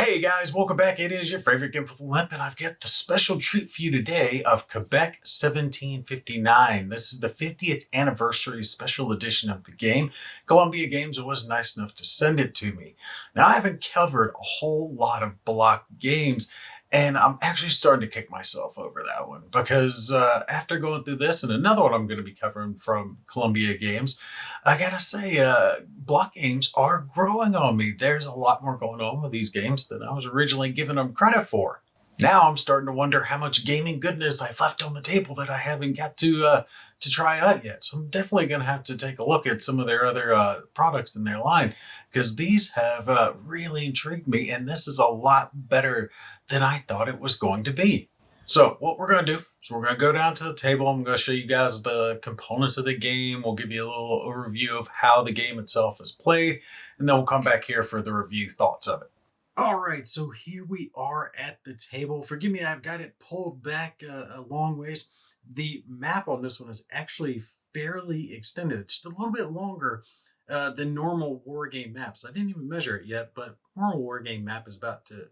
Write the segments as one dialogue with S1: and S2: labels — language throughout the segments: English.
S1: Hey guys, welcome back. It is your favorite Gimp with Limp, and I've got the special treat for you today of Quebec 1759. This is the 50th anniversary special edition of the game. Columbia Games was nice enough to send it to me. Now, I haven't covered a whole lot of block games, and I'm actually starting to kick myself over that one because after going through this and another one I'm going to be covering from Columbia Games, I gotta say, block games are growing on me. There's a lot more going on with these games than I was originally giving them credit for. Now I'm starting to wonder how much gaming goodness I've left on the table that I haven't got to try out yet. So I'm definitely going to have to take a look at some of their other products in their line because these have really intrigued me, and this is a lot better than I thought it was going to be. So what we're going to do is we're going to go down to the table. I'm going to show you guys the components of the game. We'll give you a little overview of how the game itself is played, and then we'll come back here for the review thoughts of it. All right, so here we are at the table. Forgive me, I've got it pulled back a long ways. The map on this one is actually fairly extended. It's just a little bit longer than normal war game maps. I didn't even measure it yet, but normal war game map is about to,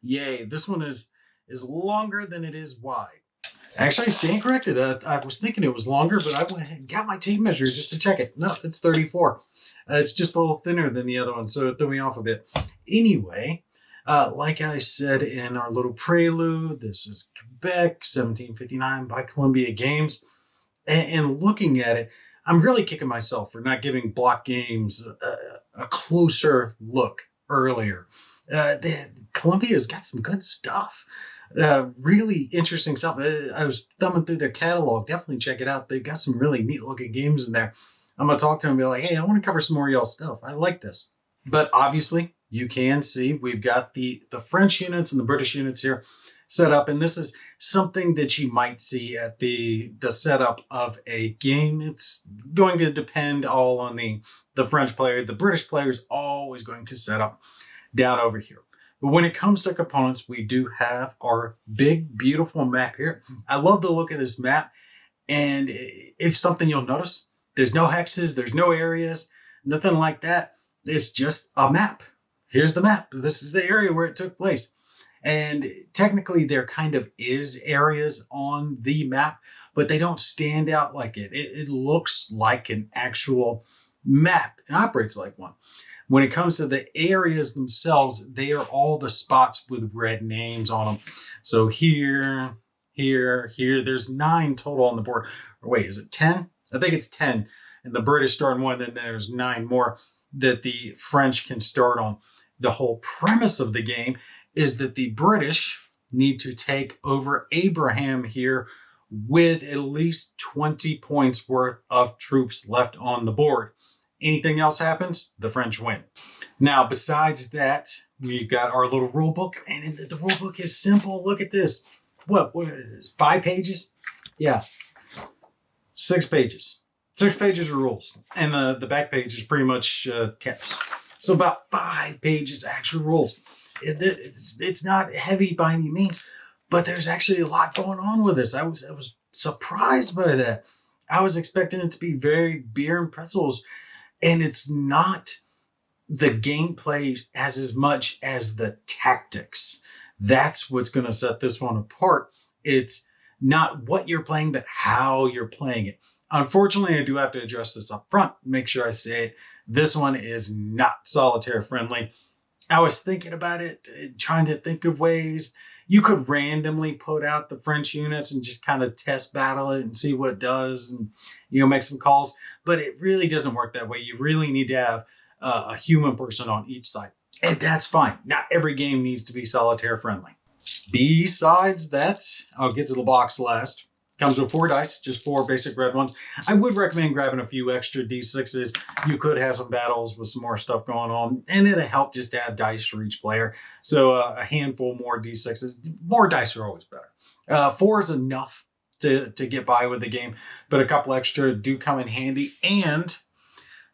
S1: yay. This one is longer than it is wide. Actually, I stand corrected. I was thinking it was longer, but I went ahead and got my tape measure just to check it. No, it's 34. It's just a little thinner than the other one, so it threw me off a bit. Anyway, like I said in our little prelude, this is Quebec 1759 by Columbia Games. And looking at it, I'm really kicking myself for not giving block games a closer look earlier. Columbia's got some good stuff. Really interesting stuff. I was thumbing through their catalog. Definitely check it out. They've got some really neat looking games in there. I'm going to talk to them and be like, hey, I want to cover some more of y'all's stuff. I like this. But obviously, you can see we've got the French units and the British units here set up. And this is something that you might see at the setup of a game. It's going to depend all on the French player. The British player is always going to set up down over here. But when it comes to components, we do have our big, beautiful map here. I love the look of this map. And it's something you'll notice. There's no hexes, there's no areas, nothing like that. It's just a map. Here's the map. This is the area where it took place. And technically there kind of is areas on the map, but they don't stand out like it. It looks like an actual map. It operates like one. When it comes to the areas themselves, they are all the spots with red names on them. So here, there's 9 total on the board. Or wait, is it 10? I think it's 10. And the British start on 1, then there's 9 more that the French can start on. The whole premise of the game is that the British need to take over Abraham here with at least 20 points worth of troops left on the board. Anything else happens, the French win. Now, besides that, we've got our little rule book, and the rule book is simple. Look at this. What is this, 5 pages? Yeah, 6 pages. 6 pages of rules, and the back page is pretty much tips. So about 5 pages actual rules. It's not heavy by any means, but there's actually a lot going on with this. I was surprised by that. I was expecting it to be very beer and pretzels, and it's not. The gameplay as much as the tactics. That's what's going to set this one apart. It's not what you're playing, but how you're playing it. Unfortunately, I do have to address this up front. Make sure I say it. This one is not solitaire friendly. I was thinking about it, trying to think of ways you could randomly put out the French units and just kind of test battle it and see what it does and, make some calls. But it really doesn't work that way. You really need to have a human person on each side. And that's fine. Not every game needs to be solitaire friendly. Besides that, I'll get to the box last. Comes with 4 dice, just 4 basic red ones. I would recommend grabbing a few extra D6s. You could have some battles with some more stuff going on, and it'll help just to add dice for each player. So a handful more D6s. More dice are always better. 4 is enough to get by with the game, but a couple extra do come in handy. And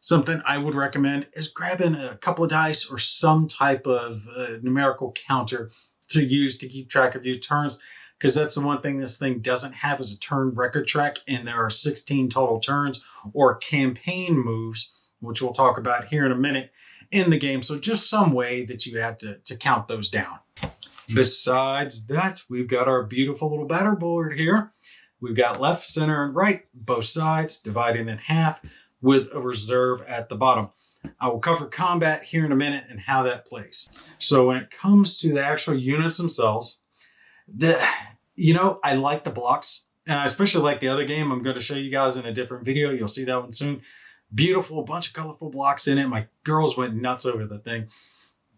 S1: something I would recommend is grabbing a couple of dice or some type of numerical counter to use to keep track of your turns. Because that's the one thing this thing doesn't have is a turn record track, and there are 16 total turns or campaign moves, which we'll talk about here in a minute. in the game. So just some way that you have to count those down. Besides that, we've got our beautiful little battle board here. We've got left, center, and right, both sides, divided in half with a reserve at the bottom. I will cover combat here in a minute and how that plays. So when it comes to the actual units themselves, I like the blocks, and I especially like the other game I'm going to show you guys in a different video. You'll see that one soon. Beautiful, bunch of colorful blocks in it. My girls went nuts over the thing.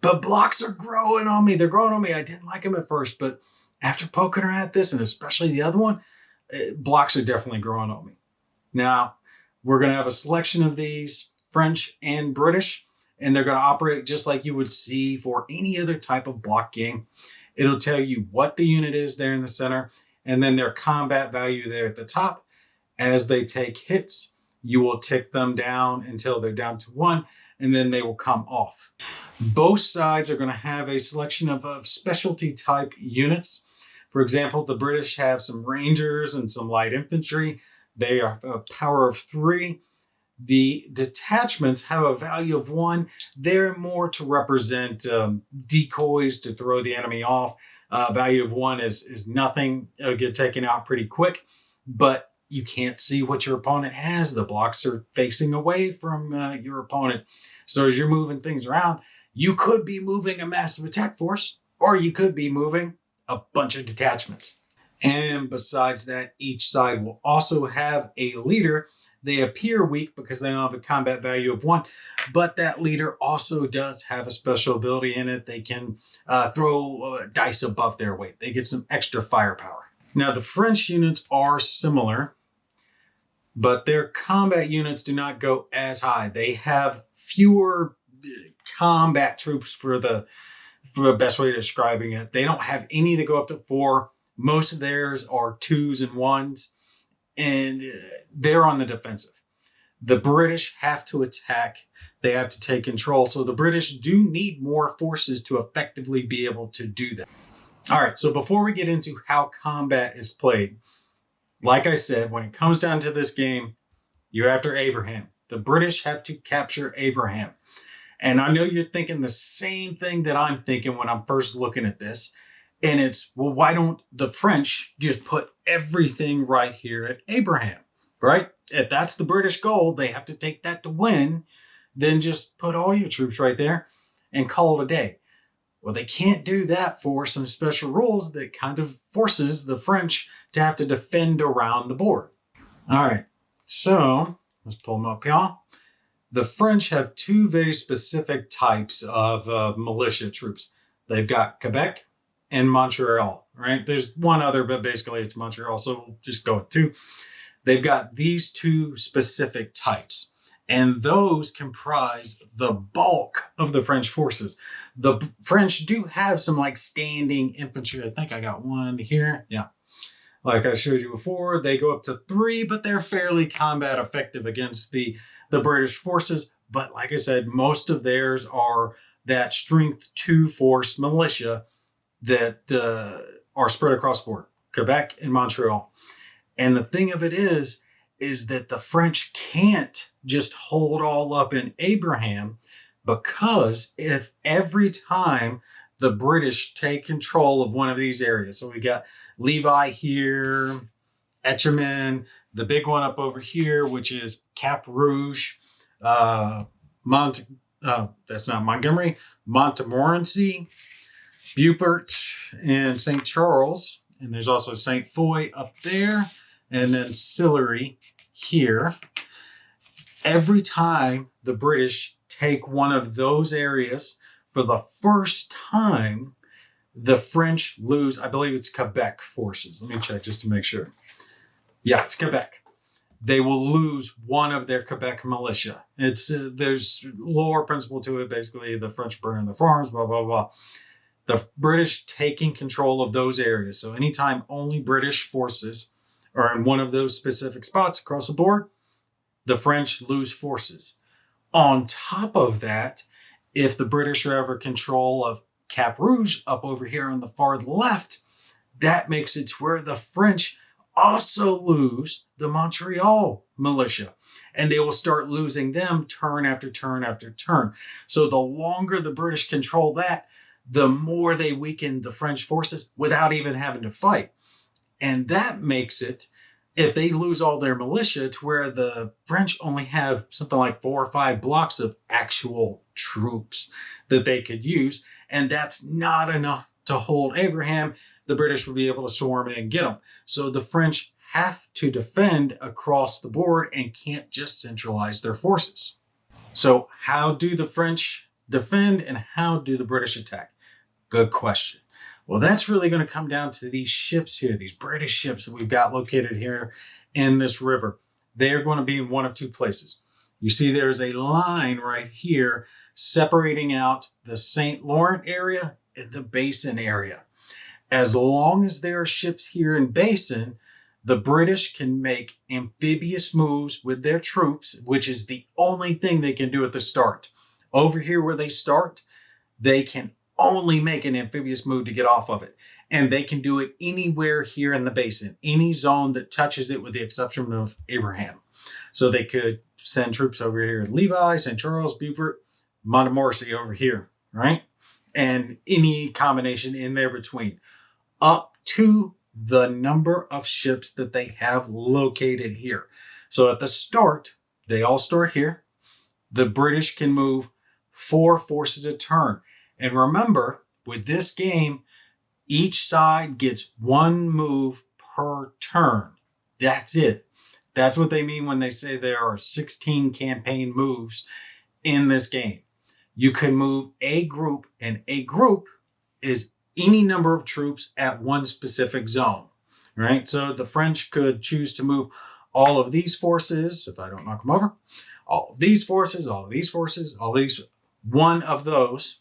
S1: But blocks are growing on me. They're growing on me. I didn't like them at first, but after poking around at this, and especially the other one, blocks are definitely growing on me. Now, we're going to have a selection of these, French and British, and they're going to operate just like you would see for any other type of block game. It'll tell you what the unit is there in the center, and then their combat value there at the top. As they take hits, you will tick them down until they're down to 1, and then they will come off. Both sides are going to have a selection of specialty type units. For example, the British have some Rangers and some light infantry. They have a power of 3. The detachments have a value of 1. They're more to represent decoys to throw the enemy off. Value of 1 is nothing. It'll get taken out pretty quick, but you can't see what your opponent has. The blocks are facing away from your opponent. So as you're moving things around, you could be moving a massive attack force, or you could be moving a bunch of detachments. And besides that, each side will also have a leader. They appear weak because they don't have a combat value of 1, but that leader also does have a special ability in it. They can throw dice above their weight. They get some extra firepower. Now, the French units are similar, but their combat units do not go as high. They have fewer combat troops for the best way of describing it. They don't have any that go up to 4. Most of theirs are 2s and 1s. And they're on the defensive. The British have to attack. They have to take control. So the British do need more forces to effectively be able to do that. All right, so before we get into how combat is played, like I said, when it comes down to this game, you're after Abraham. The British have to capture Abraham. And I know you're thinking the same thing that I'm thinking when I'm first looking at this. And it's, well, why don't the French just put everything right here at Abraham, right? If that's the British goal, they have to take that to win. Then just put all your troops right there and call it a day. Well, they can't do that for some special rules that kind of forces the French to have to defend around the board. All right, so let's pull them up, y'all. The French have 2 very specific types of militia troops. They've got Quebec and Montreal, right? There's one other, but basically it's Montreal, so we'll just go with 2. They've got these 2 specific types, and those comprise the bulk of the French forces. The French do have some like standing infantry. I think I got one here. Yeah. Like I showed you before, they go up to 3, but they're fairly combat effective against the British forces. But like I said, most of theirs are that strength 2 force militia that are spread across the board, Quebec and Montreal. And the thing of it is that the French can't just hold all up in Abraham, because if every time the British take control of one of these areas, so we got Levi here, Etchemin, the big one up over here, which is Cap Rouge, that's not Montgomery, Montmorency, Beauport, and St. Charles. And there's also St. Foy up there, and then Sillery here. Every time the British take one of those areas for the first time, the French lose, I believe it's Quebec forces. Let me check just to make sure. Yeah, it's Quebec. They will lose one of their Quebec militia. It's there's lore principle to it. Basically, the French burning the farms, blah, blah, blah. The British taking control of those areas. So anytime only British forces are in one of those specific spots across the board, the French lose forces. On top of that, if the British are ever control of Cap Rouge up over here on the far left, that makes it to where the French also lose the Montreal militia. and they will start losing them turn after turn after turn. So the longer the British control that, the more they weaken the French forces without even having to fight. And that makes it, if they lose all their militia, to where the French only have something like 4 or 5 blocks of actual troops that they could use. And that's not enough to hold Abraham. The British will be able to swarm in and get them. So the French have to defend across the board and can't just centralize their forces. So how do the French defend and how do the British attack? Good question. Well, that's really going to come down to these ships here, these British ships that we've got located here in this river. They're going to be in one of 2 places. You see there's a line right here separating out the St. Lawrence area and the Basin area. As long as there are ships here in Basin, the British can make amphibious moves with their troops, which is the only thing they can do at the start. Over here where they start, they can only make an amphibious move to get off of it. And they can do it anywhere here in the Basin, any zone that touches it with the exception of Abraham. So they could send troops over here in Levi, St. Charles, Beaufort, Montmorency over here, right? And any combination in there between, up to the number of ships that they have located here. So at the start, they all start here. The British can move 4 forces a turn. And remember, with this game, each side gets 1 move per turn. That's it. That's what they mean when they say there are 16 campaign moves in this game. You can move a group, and a group is any number of troops at one specific zone, right? So the French could choose to move all of these forces, if I don't knock them over, all of these forces, all of these forces, all these, one of those.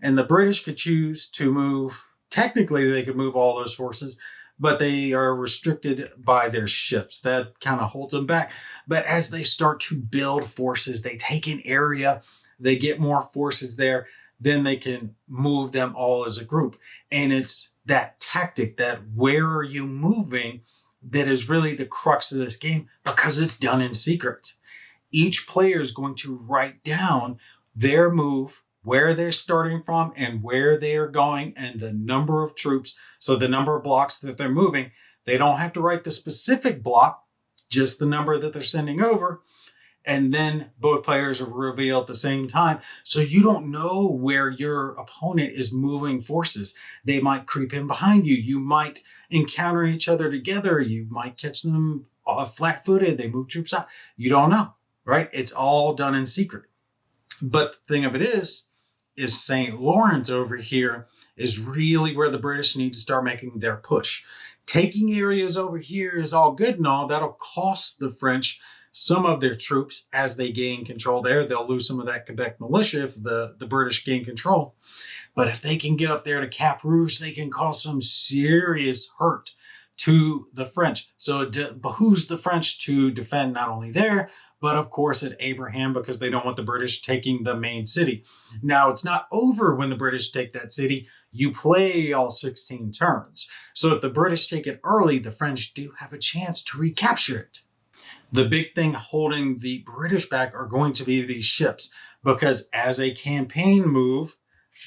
S1: And the British could choose to move, technically they could move all those forces, but they are restricted by their ships. That kind of holds them back. But as they start to build forces, they take an area, they get more forces there, then they can move them all as a group. And it's that tactic, that where are you moving, that is really the crux of this game, because it's done in secret. Each player is going to write down their move, where they're starting from and where they are going, and the number of troops. So the number of blocks that they're moving, they don't have to write the specific block, just the number that they're sending over. And then both players are revealed at the same time. So you don't know where your opponent is moving forces. They might creep in behind you. You might encounter each other together. You might catch them flat-footed. They move troops out. You don't know, right? It's all done in secret. But the thing of it is St. Lawrence over here is really where the British need to start making their push. Taking areas over here is all good and all. That'll cost the French some of their troops as they gain control there. They'll lose some of that Quebec militia if the British gain control. But if they can get up there to Cap Rouge, they can cause some serious hurt to the French. So it behooves the French to defend not only there, but of course at Abraham, because they don't want the British taking the main city. Now, it's not over when the British take that city. You play all 16 turns. So if the British take it early, the French do have a chance to recapture it. The big thing holding the British back are going to be these ships, because as a campaign move,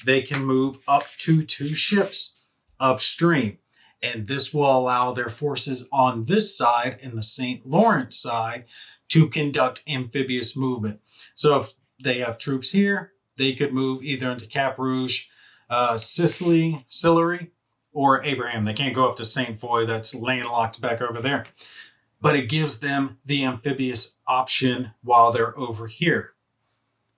S1: they can move up to 2 ships upstream. And this will allow their forces on this side and the St. Lawrence side to conduct amphibious movement. So if they have troops here, they could move either into Cap Rouge, Sicily, or Abraham. They can't go up to St. Foy, that's landlocked back over there. But it gives them the amphibious option while they're over here.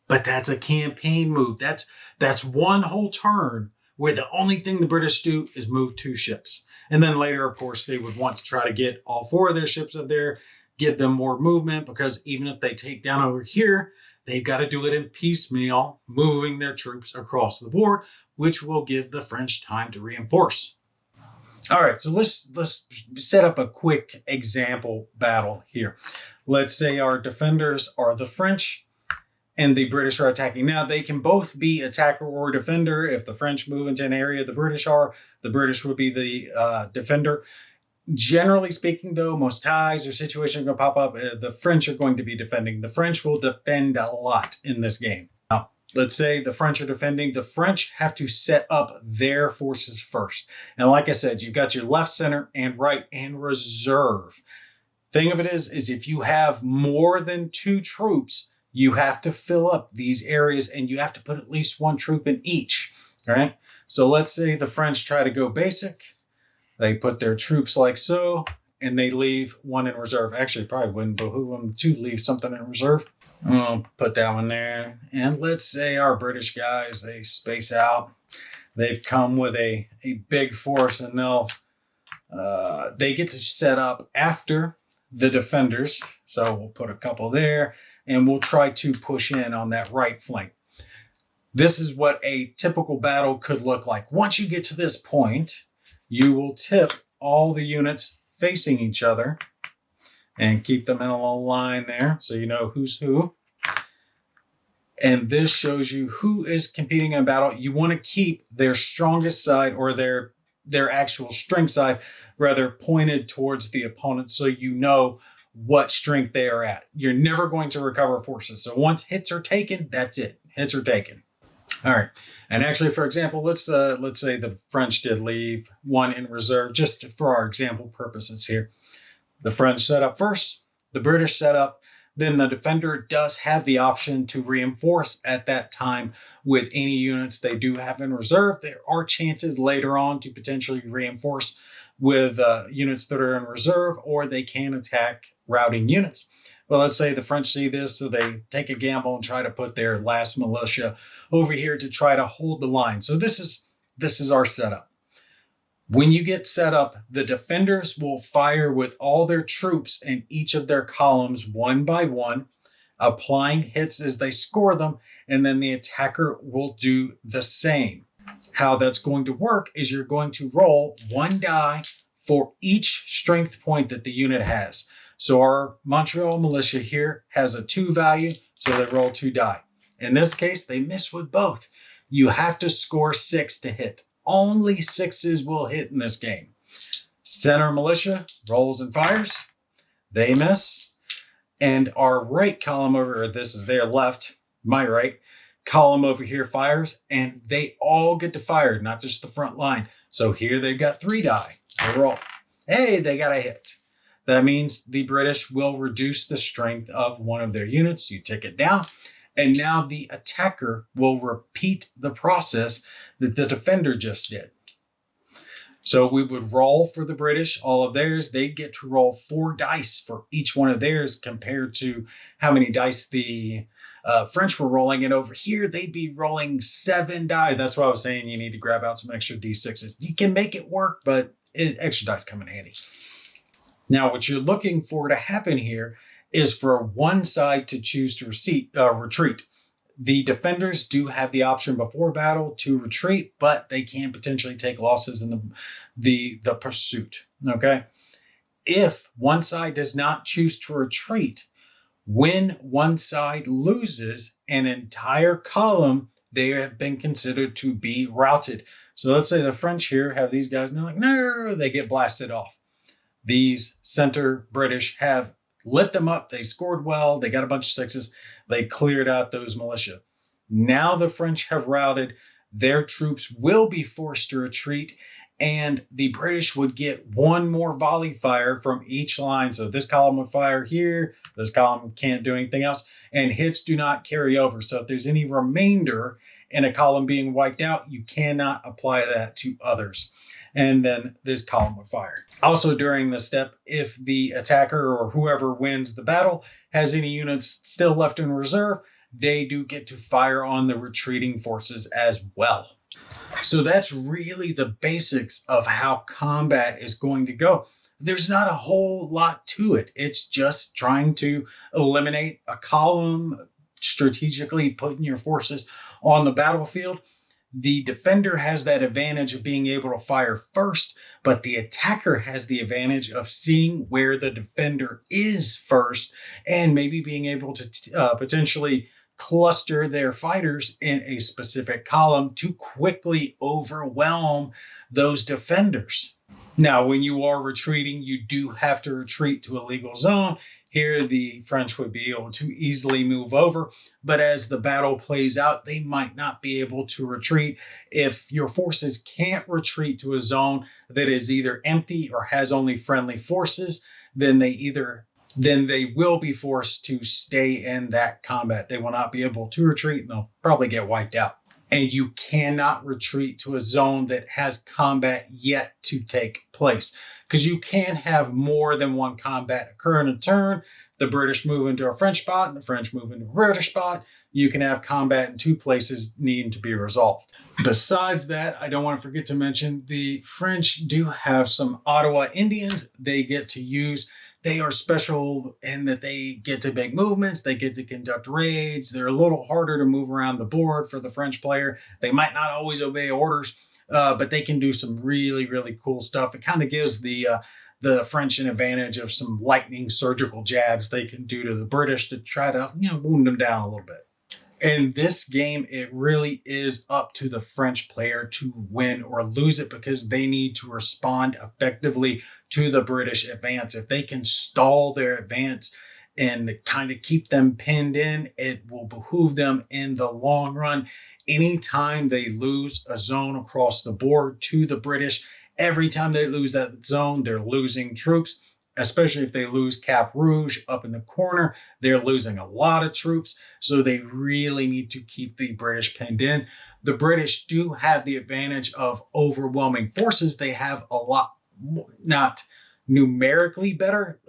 S1: But that's a campaign move. That's one whole turn where the only thing the British do is move 2 ships. And then later, of course, they would want to try to get all 4 of their ships up there, give them more movement, because even if they take down over here, they've got to do it in piecemeal, moving their troops across the board, which will give the French time to reinforce. All right, so let's set up a quick example battle here. Let's say our defenders are the French and the British are attacking. Now, they can both be attacker or defender. If the French move into an area the British would be the defender. Generally speaking, though, most ties or situations are going to pop up. The French are going to be defending. The French will defend a lot in this game. Now, let's say the French are defending. The French have to set up their forces first. And like I said, you've got your left, center, and right, and reserve. Thing of it is if you have more than 2 troops, you have to fill up these areas and you have to put at least 1 troop in each. All right. So let's say the French try to go basic. They put their troops like so, and they leave 1 in reserve. Actually, probably wouldn't behoove them to leave something in reserve. I'll put that one there. And let's say our British guys, they space out. They've come with a big force, and they get to set up after the defenders. So we'll put a couple there, and we'll try to push in on that right flank. This is what a typical battle could look like. Once you get to this point, you will tip all the units facing each other and keep them in a little line there so you know who's who. And this shows you who is competing in a battle. You want to keep their strongest side, or their actual strength side, rather, pointed towards the opponent so you know what strength they are at. You're never going to recover forces. So once hits are taken, that's it. Hits are taken. All right. And actually, for example, let's say the French did leave 1 in reserve, just for our example purposes here. The French set up first, the British set up, then the defender does have the option to reinforce at that time with any units they do have in reserve. There are chances later on to potentially reinforce with units that are in reserve, or they can attack routing units. Well, let's say the French see this, so they take a gamble and try to put their last militia over here to try to hold the line. So this is our setup. When you get set up, the defenders will fire with all their troops in each of their columns 1 by 1, applying hits as they score them, and then the attacker will do the same. How that's going to work is you're going to roll 1 die for each strength point that the unit has. So our Montreal militia here has a 2 value, so they roll 2 die. In this case, they miss with both. You have to score 6 to hit. Only 6s will hit in this game. Center militia rolls and fires. They miss. And our right column over, or this is their left, my right column over here fires, and they all get to fire, not just the front line. So here they've got 3 die. They roll. Hey, they got a hit. That means the British will reduce the strength of one of their units. You tick it down. And now the attacker will repeat the process that the defender just did. So we would roll for the British, all of theirs. They'd get to roll 4 dice for each one of theirs compared to how many dice the French were rolling. And over here, they'd be rolling 7 die. That's why I was saying you need to grab out some extra D6s. You can make it work, but extra dice come in handy. Now, what you're looking for to happen here is for one side to choose to retreat. The defenders do have the option before battle to retreat, but they can potentially take losses in the pursuit. Okay. If one side does not choose to retreat, when one side loses an entire column, they have been considered to be routed. So let's say the French here have these guys and they're like, no, they get blasted off. These center British have lit them up. They scored well. They got a bunch of 6s. They cleared out those militia. Now the French have routed. Their troops will be forced to retreat, and the British would get 1 more volley fire from each line. So this column would fire here. This column can't do anything else, and hits do not carry over. So if there's any remainder in a column being wiped out, you cannot apply that to others. And then this column would fire. Also during this step, if the attacker or whoever wins the battle has any units still left in reserve, they do get to fire on the retreating forces as well. So that's really the basics of how combat is going to go. There's not a whole lot to it. It's just trying to eliminate a column, strategically putting your forces on the battlefield. The defender has that advantage of being able to fire first, but the attacker has the advantage of seeing where the defender is first and maybe being able to potentially cluster their fighters in a specific column to quickly overwhelm those defenders. Now, when you are retreating, you do have to retreat to a legal zone. Here, the French would be able to easily move over, but as the battle plays out, they might not be able to retreat. If your forces can't retreat to a zone that is either empty or has only friendly forces, then they will be forced to stay in that combat. They will not be able to retreat, and they'll probably get wiped out. And you cannot retreat to a zone that has combat yet to take place, because you can have more than one combat occur in a turn. The British move into a French spot and the French move into a British spot. You can have combat in two places needing to be resolved. Besides that, I don't want to forget to mention the French do have some Ottawa Indians they get to use. They are special in that they get to make movements. They get to conduct raids. They're a little harder to move around the board for the French player. They might not always obey orders, but they can do some really, really cool stuff. It kind of gives the French an advantage of some lightning surgical jabs they can do to the British to try to wound them down a little bit. In this game, it really is up to the French player to win or lose it, because they need to respond effectively to the British advance. If they can stall their advance and kind of keep them pinned in, it will behoove them in the long run. Anytime they lose a zone across the board to the British, every time they lose that zone, they're losing troops. Especially if they lose Cap Rouge up in the corner, they're losing a lot of troops. So they really need to keep the British pinned in. The British do have the advantage of overwhelming forces. They have a lot, not numerically better,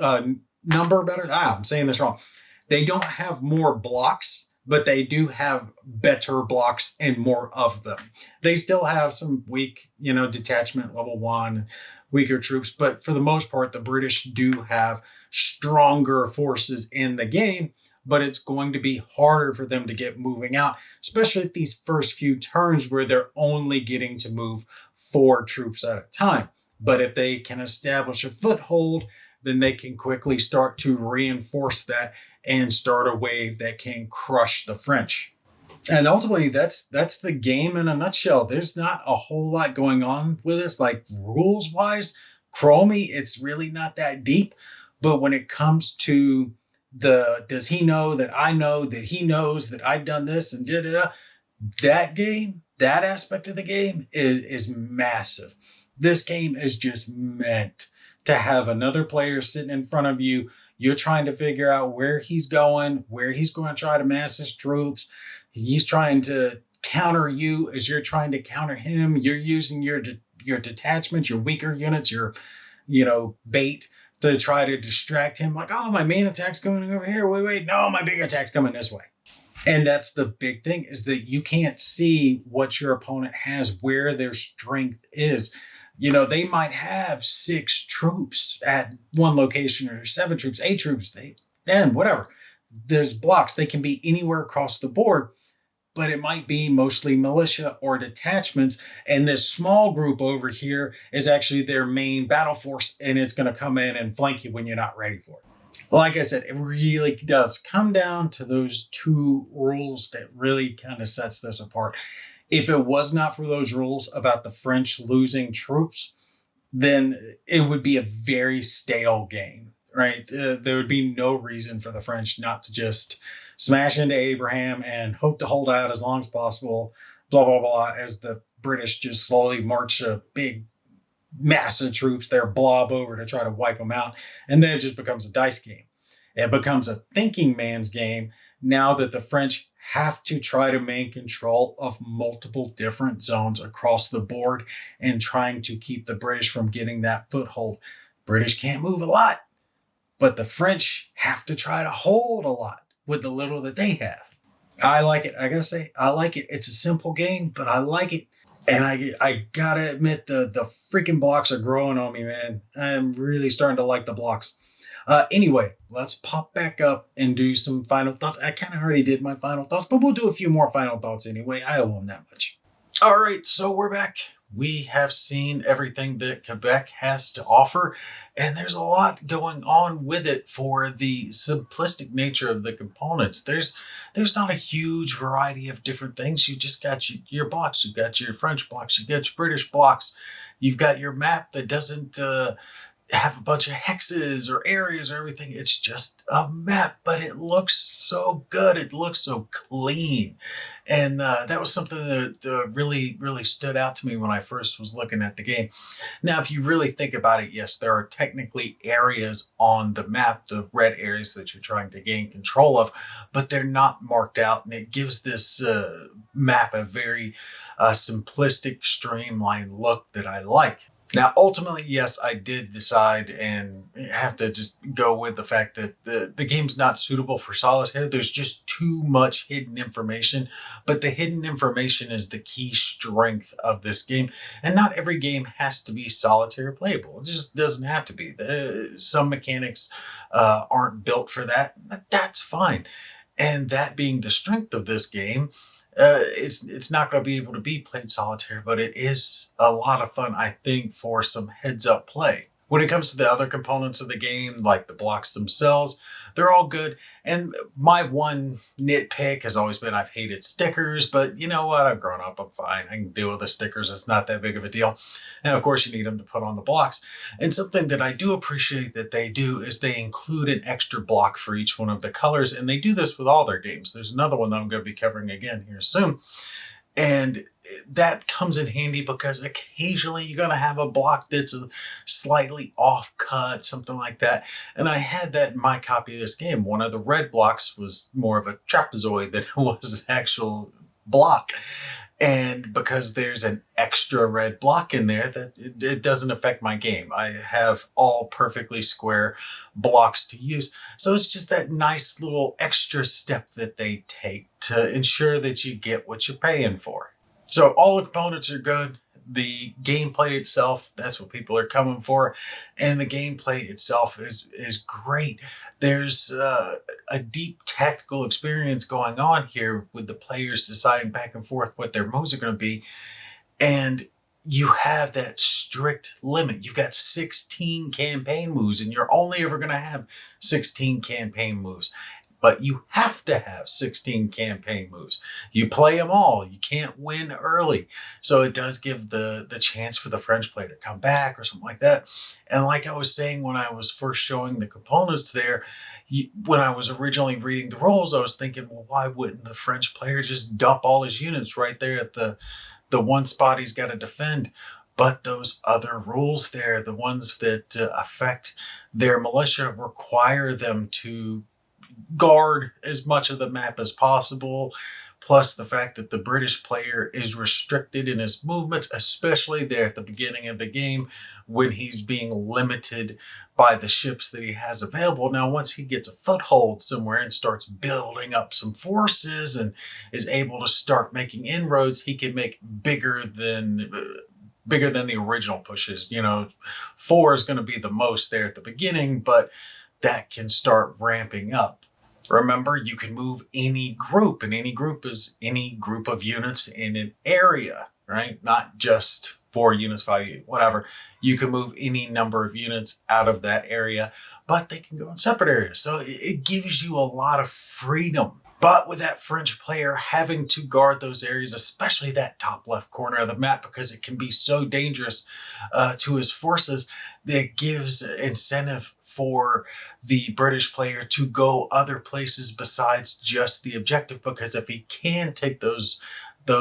S1: number better. I'm saying this wrong. They don't have more blocks, but they do have better blocks and more of them. They still have some weak, detachment level 1, weaker troops, but for the most part, the British do have stronger forces in the game, but it's going to be harder for them to get moving out, especially at these first few turns where they're only getting to move 4 troops at a time. But if they can establish a foothold, then they can quickly start to reinforce that and start a wave that can crush the French. And ultimately, that's the game in a nutshell. There's not a whole lot going on with this, like rules-wise. Chromie, it's really not that deep. But when it comes to does he know that I know that he knows that I've done this and that game, that aspect of the game is massive. This game is just meant to have another player sitting in front of you. You're trying to figure out where he's going to try to mass his troops. He's trying to counter you as you're trying to counter him. You're using your detachments, your weaker units, your bait to try to distract him. Like, oh, my main attack's going over here. Wait, no, my big attack's coming this way. And that's the big thing, is that you can't see what your opponent has, where their strength is. They might have 6 troops at one location, or 7 troops, 8 troops, whatever. There's blocks. They can be anywhere across the board, but it might be mostly militia or detachments. And this small group over here is actually their main battle force, and it's going to come in and flank you when you're not ready for it. Like I said, it really does come down to those 2 rules that really kind of sets this apart. If it was not for those rules about the French losing troops, then it would be a very stale game, right? There would be no reason for the French not to just smash into Abraham and hope to hold out as long as possible, blah, blah, blah, as the British just slowly march a big mass of troops, their blob over to try to wipe them out. And then it just becomes a dice game. It becomes a thinking man's game now that the French have to try to maintain control of multiple different zones across the board and trying to keep the British from getting that foothold. British can't move a lot, but the French have to try to hold a lot with the little that they have. I like it. I gotta say, I like it. It's a simple game, but I like it. And I gotta admit, the freaking blocks are growing on me, man. I'm really starting to like the blocks. Anyway, let's pop back up and do some final thoughts. I kind of already did my final thoughts, but we'll do a few more final thoughts anyway. I owe them that much. All right, so we're back. We have seen everything that Quebec has to offer, and there's a lot going on with it for the simplistic nature of the components. There's not a huge variety of different things. You just got your blocks, you've got your French blocks, you got your British blocks, you've got your map that doesn't have a bunch of hexes or areas or everything. It's just a map, but it looks so good. It looks so clean. And that was something that really, really stood out to me when I first was looking at the game. Now, if you really think about it, yes, there are technically areas on the map, the red areas that you're trying to gain control of, but they're not marked out. And it gives this map a very simplistic, streamlined look that I like. Now, ultimately, yes, I did decide and have to just go with the fact that the game's not suitable for solitaire. There's just too much hidden information, but the hidden information is the key strength of this game. And not every game has to be solitaire playable. It just doesn't have to be. Some mechanics aren't built for that. That's fine. And that being the strength of this game, it's not going to be able to be played solitaire, but it is a lot of fun, I think, for some heads up play. When it comes to the other components of the game, like the blocks themselves, they're all good. And my one nitpick has always been I've hated stickers, but you know what? I've grown up. I'm fine. I can deal with the stickers. It's not that big of a deal. And of course, you need them to put on the blocks. And something that I do appreciate that they do is they include an extra block for each one of the colors. And they do this with all their games. There's another one that I'm going to be covering again here soon. And that comes in handy because occasionally you're going to have a block that's slightly off cut, something like that. And I had that in my copy of this game. One of the red blocks was more of a trapezoid than it was an actual block. And because there's an extra red block in there, that it doesn't affect my game. I have all perfectly square blocks to use. So it's just that nice little extra step that they take to ensure that you get what you're paying for. So all the components are good. The gameplay itself, that's what people are coming for. And the gameplay itself is great. There's a deep tactical experience going on here with the players deciding back and forth what their moves are going to be. And you have that strict limit. You've got 16 campaign moves, and you're only ever going to have 16 campaign moves. But you have to have 16 campaign moves. You play them all. You can't win early. So it does give the chance for the French player to come back or something like that. And like I was saying when I was first showing the components there, when I was originally reading the rules, I was thinking, well, why wouldn't the French player just dump all his units right there at the one spot he's got to defend? But those other rules there, the ones that affect their militia, require them to guard as much of the map as possible, plus the fact that the British player is restricted in his movements, especially there at the beginning of the game when he's being limited by the ships that he has available. Now, once he gets a foothold somewhere and starts building up some forces and is able to start making inroads, he can make bigger than the original pushes. 4 is going to be the most there at the beginning, but that can start ramping up. Remember, you can move any group, and any group is any group of units in an area, right? Not just 4 units, 5 units, whatever. You can move any number of units out of that area, but they can go in separate areas. So it gives you a lot of freedom. But with that French player having to guard those areas, especially that top left corner of the map, because it can be so dangerous to his forces, that gives incentive for the British player to go other places besides just the objective, because if he can take those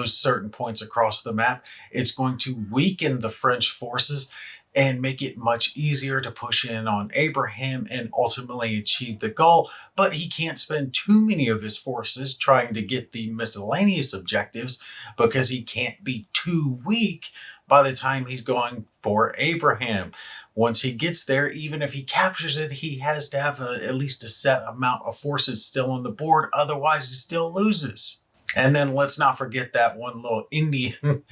S1: certain points across the map, it's going to weaken the French forces and make it much easier to push in on Abraham and ultimately achieve the goal. But he can't spend too many of his forces trying to get the miscellaneous objectives because he can't be too weak by the time he's going for Abraham. Once he gets there, even if he captures it, he has to have at least a set amount of forces still on the board. Otherwise, he still loses. And then let's not forget that one little Indian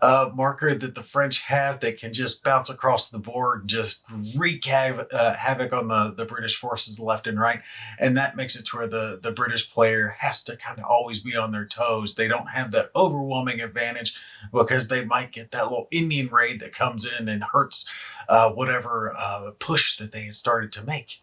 S1: marker that the French have that can just bounce across the board and just wreak havoc on the British forces left and right. And that makes it to where the British player has to kind of always be on their toes. They don't have that overwhelming advantage because they might get that little Indian raid that comes in and hurts whatever push that they had started to make.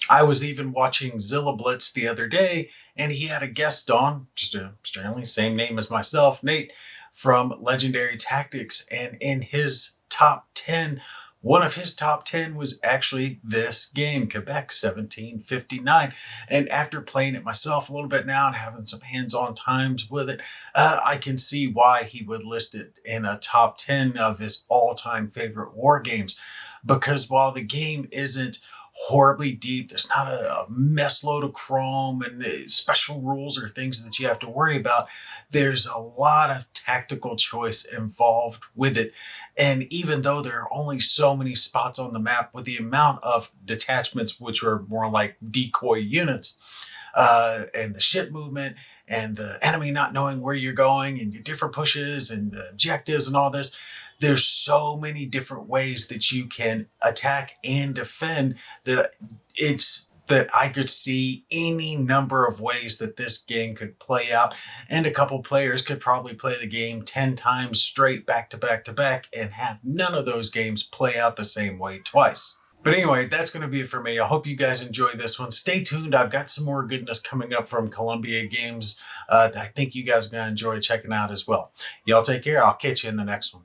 S1: I was even watching Zilla Blitz the other day, and he had a guest on, just a Stanley, same name as myself, Nate, from Legendary Tactics. And in his top 10, one of his top 10 was actually this game, Quebec 1759. And after playing it myself a little bit now and having some hands-on times with it, I can see why he would list it in a top 10 of his all-time favorite war games. Because while the game isn't horribly deep, there's not a mess load of chrome and special rules or things that you have to worry about. There's a lot of tactical choice involved with it. And even though there are only so many spots on the map, with the amount of detachments, which are more like decoy units, and the ship movement and the enemy not knowing where you're going and your different pushes and the objectives and all this, there's so many different ways that you can attack and defend that I could see any number of ways that this game could play out. And a couple players could probably play the game 10 times straight back to back to back and have none of those games play out the same way twice. But anyway, that's going to be it for me. I hope you guys enjoy this one. Stay tuned. I've got some more goodness coming up from Columbia Games that I think you guys are going to enjoy checking out as well. Y'all take care. I'll catch you in the next one.